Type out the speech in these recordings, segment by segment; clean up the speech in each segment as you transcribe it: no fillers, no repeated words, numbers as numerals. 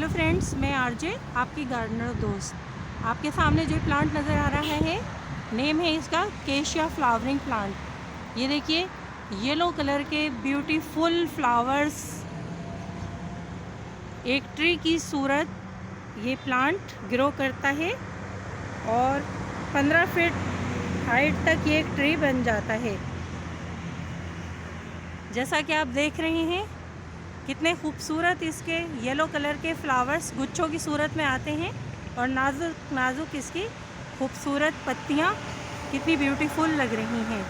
Hello friends, मैं RJ आपकी gardener दोस्त। आपके सामने जो प्लांट नज़र आ रहा है, नेम है इसका केशिया फ्लावरिंग प्लांट। ये देखिए, येलो कलर के ब्यूटीफुल फ्लावर्स, एक ट्री की सूरत ये प्लांट ग्रो करता है और 15 फीट हाइट तक ये एक ट्री बन जाता है। जैसा कि आप देख रहे हैं, कितने खूबसूरत इसके येलो कलर के फ्लावर्स गुच्छों की सूरत में आते हैं और नाजुक नाजुक इसकी खूबसूरत पत्तियां कितनी ब्यूटीफुल लग रही हैं।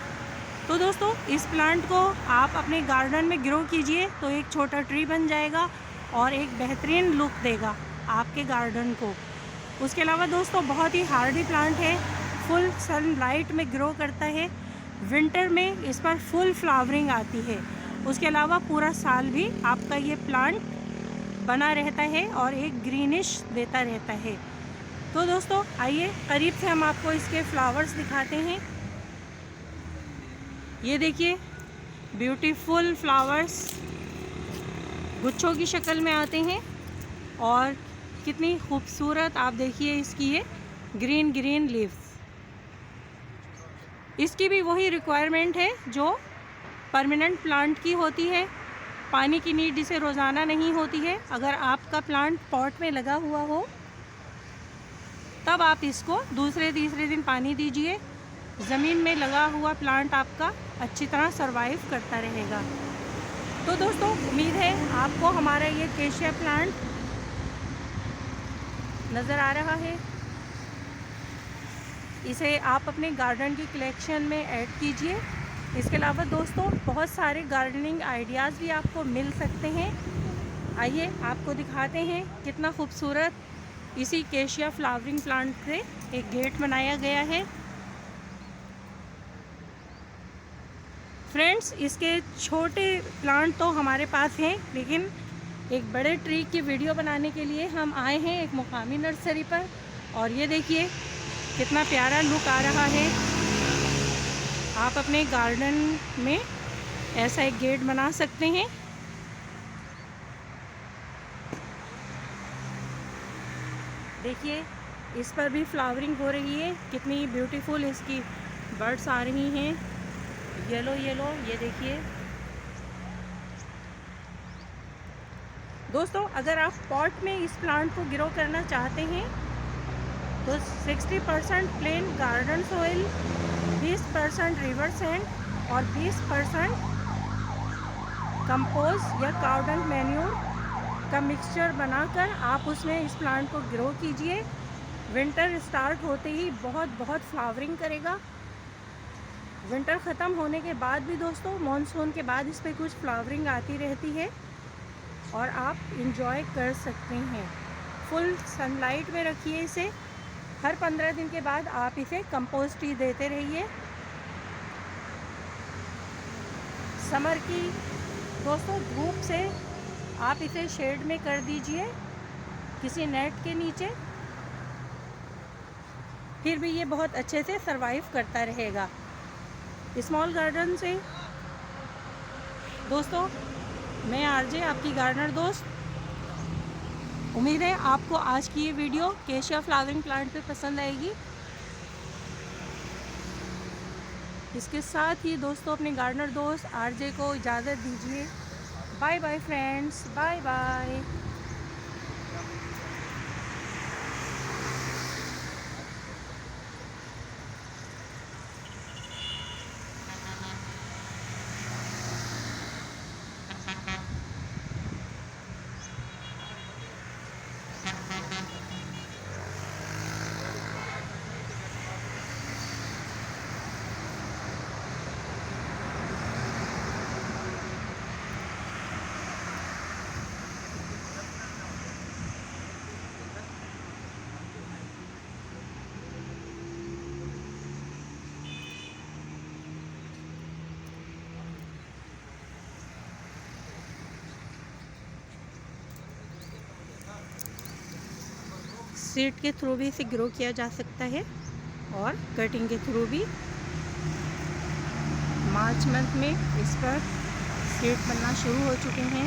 तो दोस्तों, इस प्लांट को आप अपने गार्डन में ग्रो कीजिए तो एक छोटा ट्री बन जाएगा और एक बेहतरीन लुक देगा आपके गार्डन को। उसके अलावा दोस्तों, बहुत ही हार्डी प्लांट है, फुल सनलाइट में ग्रो करता है। विंटर में इस पर फुल फ्लावरिंग आती है। उसके अलावा पूरा साल भी आपका ये प्लांट बना रहता है और एक ग्रीनिश देता रहता है। तो दोस्तों, आइए करीब से हम आपको इसके फ्लावर्स दिखाते हैं। ये देखिए, ब्यूटीफुल फ्लावर्स गुच्छों की शक्ल में आते हैं और कितनी खूबसूरत आप देखिए इसकी ये ग्रीन ग्रीन लीव्स। इसकी भी वही रिक्वायरमेंट है जो परमानेंट प्लांट की होती है। पानी की नीड इसे रोज़ाना नहीं होती है। अगर आपका प्लांट पॉट में लगा हुआ हो तब आप इसको दूसरे तीसरे दिन पानी दीजिए। ज़मीन में लगा हुआ प्लांट आपका अच्छी तरह सरवाइव करता रहेगा। तो दोस्तों, उम्मीद है आपको हमारा ये केशिया प्लांट नज़र आ रहा है। इसे आप अपने गार्डन की कलेक्शन में ऐड कीजिए। इसके अलावा दोस्तों, बहुत सारे गार्डनिंग आइडियाज़ भी आपको मिल सकते हैं। आइए आपको दिखाते हैं कितना खूबसूरत इसी केशिया फ्लावरिंग प्लांट से एक गेट बनाया गया है। फ्रेंड्स, इसके छोटे प्लांट तो हमारे पास हैं, लेकिन एक बड़े ट्री की वीडियो बनाने के लिए हम आए हैं एक मुकामी नर्सरी पर। और ये देखिए कितना प्यारा लुक आ रहा है। आप अपने गार्डन में ऐसा एक गेट बना सकते हैं। देखिए, इस पर भी फ्लावरिंग हो रही है, कितनी ब्यूटीफुल इसकी बर्ड्स आ रही हैं, येलो येलो। ये देखिए दोस्तों, अगर आप पॉट में इस प्लांट को ग्रो करना चाहते हैं तो 60% plain garden soil, 20% river sand और 20% कंपोस्ट या काउ डंग मैन्योर का मिक्सचर बनाकर आप उसमें इस प्लांट को ग्रो कीजिए। विंटर स्टार्ट होते ही बहुत फ्लावरिंग करेगा। विंटर ख़त्म होने के बाद भी दोस्तों, मॉनसून के बाद इस पर कुछ फ्लावरिंग आती रहती है और आप इंजॉय कर सकते हैं। फुल सनलाइट में रखिए इसे। हर 15 दिन के बाद आप इसे कंपोस्ट ही देते रहिए। समर की दोस्तों धूप से आप इसे शेड में कर दीजिए किसी नेट के नीचे, फिर भी ये बहुत अच्छे से सरवाइव करता रहेगा। स्मॉल गार्डन से दोस्तों, मैं आरजे आपकी गार्डनर दोस्त। उम्मीद है आपको आज की ये वीडियो केशिया फ्लावरिंग प्लांट पे पसंद आएगी। इसके साथ ही दोस्तों, अपने गार्डनर दोस्त आरजे को इजाज़त दीजिए। Bye bye friends, bye bye. Seed के थ्रू भी इसे ग्रो किया जा सकता है और कटिंग के थ्रू भी। मार्च मंथ में इस पर सीड बनना शुरू हो चुके हैं।